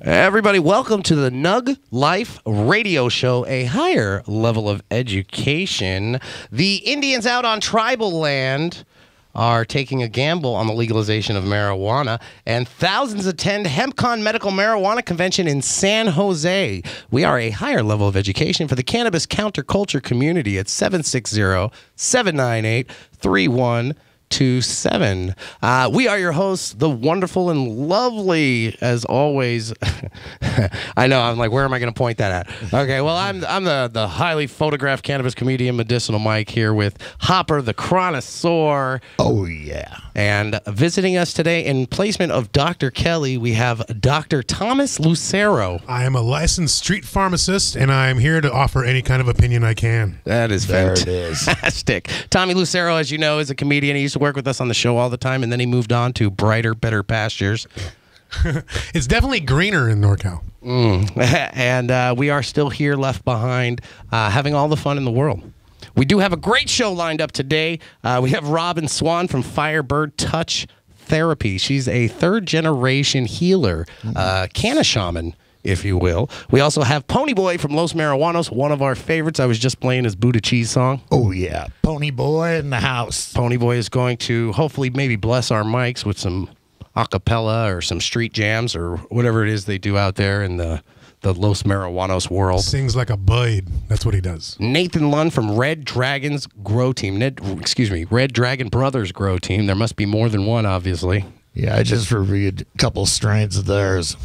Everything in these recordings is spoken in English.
Everybody, welcome to the Nug Life Radio Show, a higher level of education. The Indians out on tribal land are taking a gamble on the legalization of marijuana, and thousands attend Hempcon Medical Marijuana Convention in San Jose. We are a higher level of education for the cannabis counterculture community at 760-798-3127. We are your hosts, the wonderful and lovely, as always. I know, I'm like, where am I going to point that at? Okay, well, I'm the highly photographed cannabis comedian, Medicinal Mike, here with Hopper, the connoisseur. Oh, yeah. And visiting us today in placement of Dr. Kelly, we have Dr. Thomas Lucero. I am a licensed street pharmacist, and I'm here to offer any kind of opinion I can. That is fantastic. Tommy Lucero, as you know, is a comedian. He used to work with us on the show all the time, and then he moved on to brighter, better pastures. It's definitely greener in NorCal. And we are still here, left behind, having all the fun in the world. We do have a great show lined up today. We have Robin Swan from Firebird Touch Therapy. She's a third-generation healer, canna shaman, if you will. We also have Pony Boy from Los Marijuanos, one of our favorites. I was just playing his Buddha Cheese song. Oh, yeah. Pony Boy in the house. Pony Boy is going to hopefully maybe bless our mics with some a cappella or some street jams or whatever it is they do out there in the Los Marijuanos world. Sings like a bud. That's what he does. Nathan Lund from Red Dragon's Grow Team. Red Dragon Brothers Grow Team. There must be more than one, obviously. Yeah, I just reviewed a couple strains of theirs.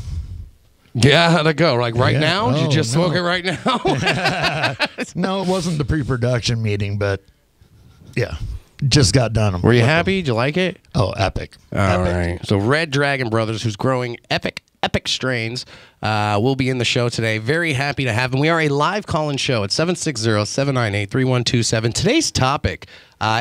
Yeah, how'd it go? Like right now? Did you just smoke it right now? No, it wasn't the pre-production meeting, but yeah, just got done. Were you happy? Did you like it? Oh, epic. All right. So Red Dragon Brothers, who's growing epic strains, will be in the show today. Very happy to have him. We are a live call-in show at 760-798-3127. Today's topic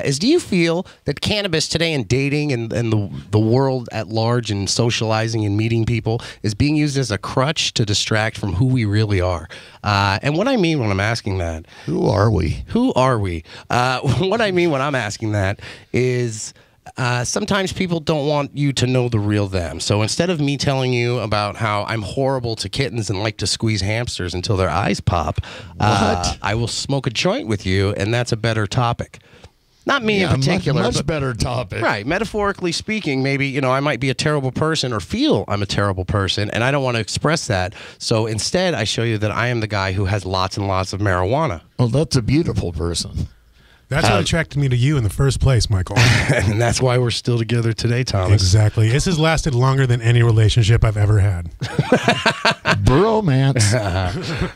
is, do you feel that cannabis today in dating and the world at large and socializing and meeting people is being used as a crutch to distract from who we really are? And what I mean when I'm asking that... Who are we? Who are we? What I mean when I'm asking that is... sometimes people don't want you to know the real them. So instead of me telling you about how I'm horrible to kittens and like to squeeze hamsters until their eyes pop, I will smoke a joint with you, and that's a better topic. Not me in particular. Much better topic. Right. Metaphorically speaking, maybe, I might be a terrible person or feel I'm a terrible person, and I don't want to express that. So instead, I show you that I am the guy who has lots and lots of marijuana. Well, that's a beautiful person. That's what attracted me to you in the first place, Michael. And that's why we're still together today, Thomas. Exactly. This has lasted longer than any relationship I've ever had. Bromance.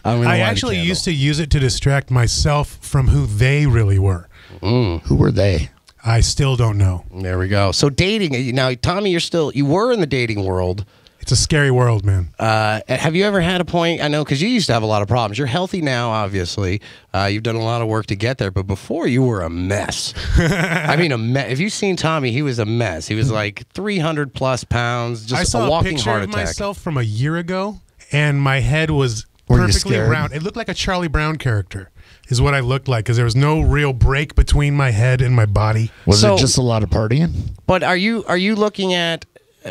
I actually used to use it to distract myself from who they really were. Who were they? I still don't know. There we go. So dating. Now, Tommy, you were in the dating world. It's a scary world, man. Have you ever had a point, I know, because you used to have a lot of problems. You're healthy now, obviously. You've done a lot of work to get there, but before you were a mess. I mean, if you've seen Tommy, he was a mess. He was like 300 plus pounds, just a walking heart attack. I saw a picture of myself from a year ago, and my head was perfectly round. It looked like a Charlie Brown character. Is what I looked like, because there was no real break between my head and my body. Was it just a lot of partying? But are you looking at,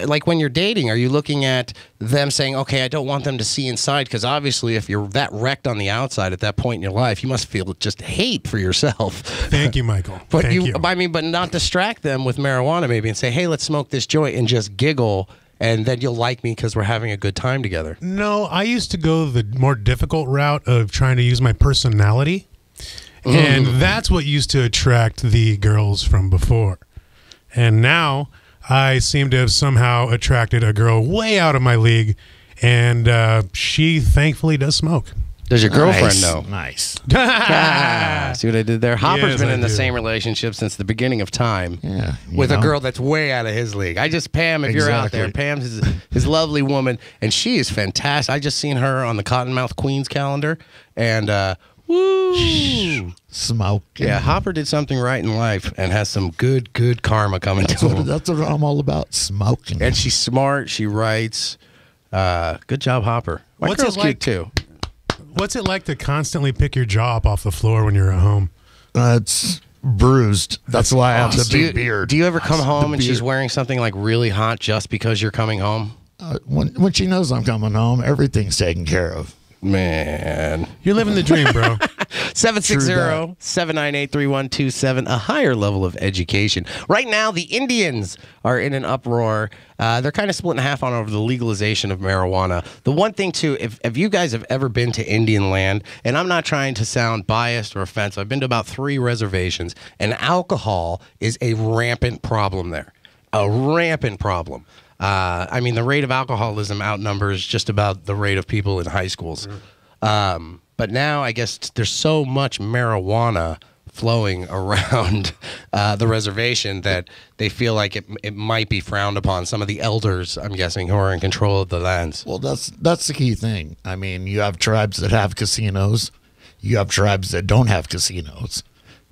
like when you're dating, are you looking at them saying, okay, I don't want them to see inside? Because obviously if you're that wrecked on the outside at that point in your life, you must feel just hate for yourself. Thank you, Michael. But Thank you. But not distract them with marijuana maybe and say, hey, let's smoke this joint and just giggle. And then you'll like me because we're having a good time together. No, I used to go the more difficult route of trying to use my personality. And that's what used to attract the girls from before. And now I seem to have somehow attracted a girl way out of my league. And she thankfully does smoke. Does your girlfriend know? Nice. See what I did there? Hopper's been in the same relationship since the beginning of time with a girl that's way out of his league. Pam, if you're out there, Pam's his lovely woman, and she is fantastic. I just seen her on the Cottonmouth Queens calendar, and woo! Smoke. Yeah, Hopper did something right in life and has some good karma coming to him. That's what I'm all about, smoking. And she's smart. She writes. Good job, Hopper. My girl's cute, too. What's it like to constantly pick your jaw up off the floor when you're at home? It's bruised. That's why I have the big beard. Do you ever come home and she's wearing something like really hot just because you're coming home? When she knows I'm coming home, everything's taken care of. Man. You're living the dream, bro. 760-798-3127, a higher level of education. Right now, the Indians are in an uproar. They're kind of split in half on over the legalization of marijuana. The one thing, too, if you guys have ever been to Indian land, and I'm not trying to sound biased or offensive, I've been to about 3 reservations, and alcohol is a rampant problem there. A rampant problem. I mean, the rate of alcoholism outnumbers just about the rate of people in high schools. But now I guess there's so much marijuana flowing around the reservation that they feel like it might be frowned upon. Some of the elders, I'm guessing, who are in control of the lands. Well, that's the key thing. I mean, you have tribes that have casinos. You have tribes that don't have casinos.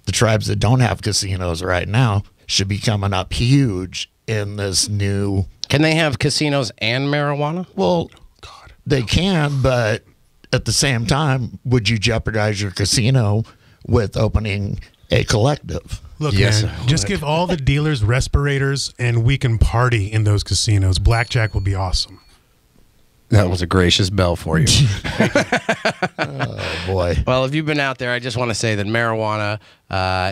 The tribes that don't have casinos right now should be coming up huge in this new... Can they have casinos and marijuana? Well, they can, but at the same time, would you jeopardize your casino with opening a collective? Look, Yes, man, I would. just give all the dealers respirators and we can party in those casinos. Blackjack will be awesome. That was a gracious bell for you. Oh, boy. Well, if you've been out there, I just want to say that marijuana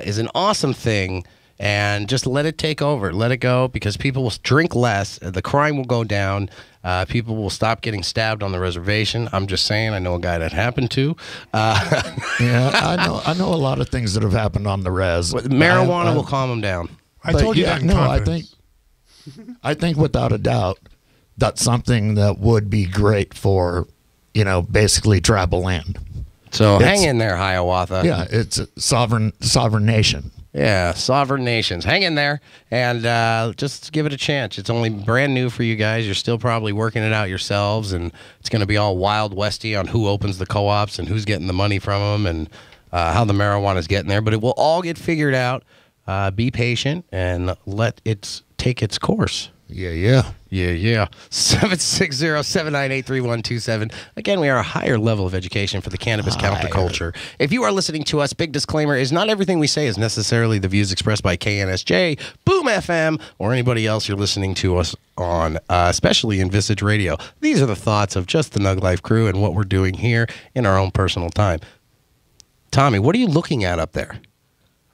is an awesome thing. And just let it take over. Let it go, because people will drink less. The crime will go down. People will stop getting stabbed on the reservation. I'm just saying. I know a guy that happened to. Yeah, I know a lot of things that have happened on the res. Marijuana will calm them down. I told you that in confidence. I think without a doubt, that's something that would be great for, basically tribal land. So hang in there, Hiawatha. Yeah, it's a sovereign nation. Yeah, sovereign nations. Hang in there and just give it a chance. It's only brand new for you guys. You're still probably working it out yourselves, and it's going to be all Wild Westy on who opens the co-ops and who's getting the money from them and how the marijuana is getting there. But it will all get figured out. Be patient and let it take its course. Yeah. 760-798-3127. Again, we are a higher level of education for the cannabis counterculture. If you are listening to us, big disclaimer is not everything we say is necessarily the views expressed by KNSJ, Boom FM, or anybody else you're listening to us on, especially in Visage Radio. These are the thoughts of just the Nug Life crew and what we're doing here in our own personal time. Tommy, what are you looking at up there?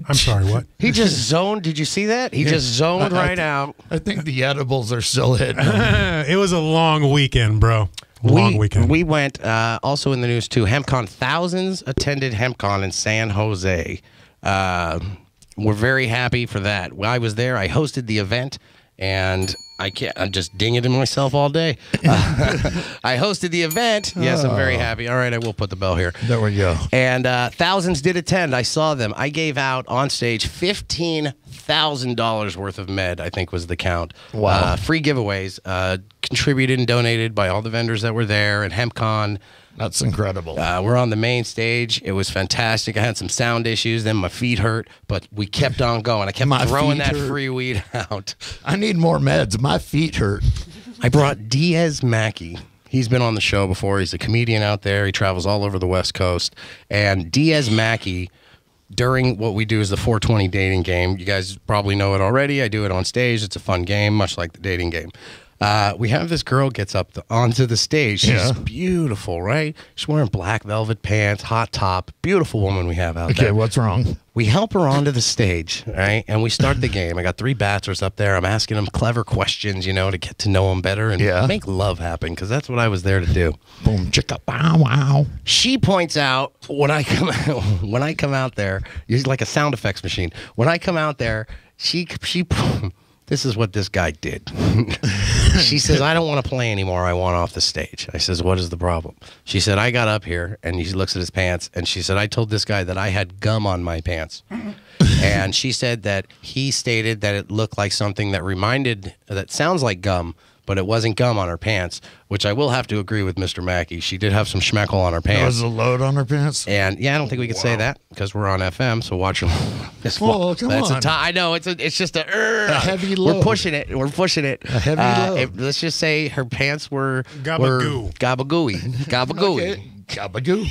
I'm sorry, what? He just zoned. Did you see that? He just zoned right out. I think the edibles are still hitting. It was a long weekend, bro. Long weekend. We went, also in the news too, Hempcon. Thousands attended Hempcon in San Jose. We're very happy for that. I was there. I hosted the event, and I'm just dinging it myself all day. I hosted the event. Yes, I'm very happy. All right, I will put the bell here. There we go. And thousands did attend. I saw them. I gave out on stage $15,000 worth of med, I think was the count. Wow. Free giveaways, contributed and donated by all the vendors that were there at Hempcon. That's incredible. We're on the main stage. It was fantastic. I had some sound issues. Then my feet hurt, but we kept on going. I kept throwing that free weed out. I need more meds. My feet hurt. I brought Diaz Mackey. He's been on the show before. He's a comedian out there. He travels all over the West Coast. And Diaz Mackey, during what we do is the 420 dating game. You guys probably know it already. I do it on stage. It's a fun game, much like the dating game. We have this girl gets up onto the stage. She's beautiful, right? She's wearing black velvet pants, hot top. Beautiful woman we have out there. Okay, what's wrong? We help her onto the stage, right? And we start the game. I got 3 bachelors up there. I'm asking them clever questions, to get to know them better and make love happen, because that's what I was there to do. Boom, chicka, bow, wow. She points out when I come out there, you're like a sound effects machine. When I come out there, she this is what this guy did. She says, I don't want to play anymore. I want off the stage. I says, what is the problem? She said, I got up here, and he looks at his pants, and she said, I told this guy that I had gum on my pants. And she said that he stated that it looked like something that sounds like gum, but it wasn't gum on her pants, which I will have to agree with Mr. Mackey. She did have some schmeckle on her pants. There was a load on her pants? And yeah, I don't think we could say that because we're on FM, so watch them. Well, come on. I know, it's just a heavy load. We're pushing it. A heavy load. Let's just say her pants were Gabagoo. Gabagooey. Okay. Gabagoo.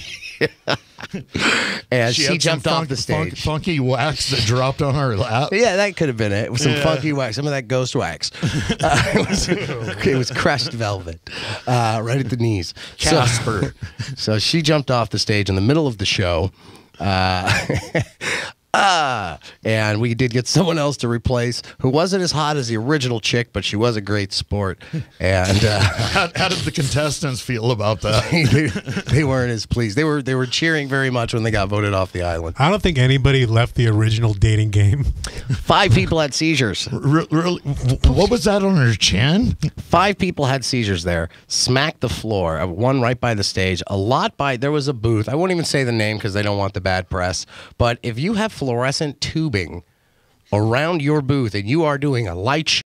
And She she had some jumped off the stage. funky wax that dropped on her lap. Yeah, that could have been it. With some funky wax, some of that ghost wax. It was crushed velvet, right at the knees. Casper. So she jumped off the stage in the middle of the show. And we did get someone else to replace who wasn't as hot as the original chick, but she was a great sport. And How did the contestants feel about that? they weren't as pleased. They were cheering very much when they got voted off the island. I don't think anybody left the original dating game. 5 people had seizures. Really? What was that on her chin? 5 people had seizures there. Smacked the floor. One right by the stage. There was a booth. I won't even say the name because they don't want the bad press. But if you have fluorescent tubing around your booth and you are doing a light show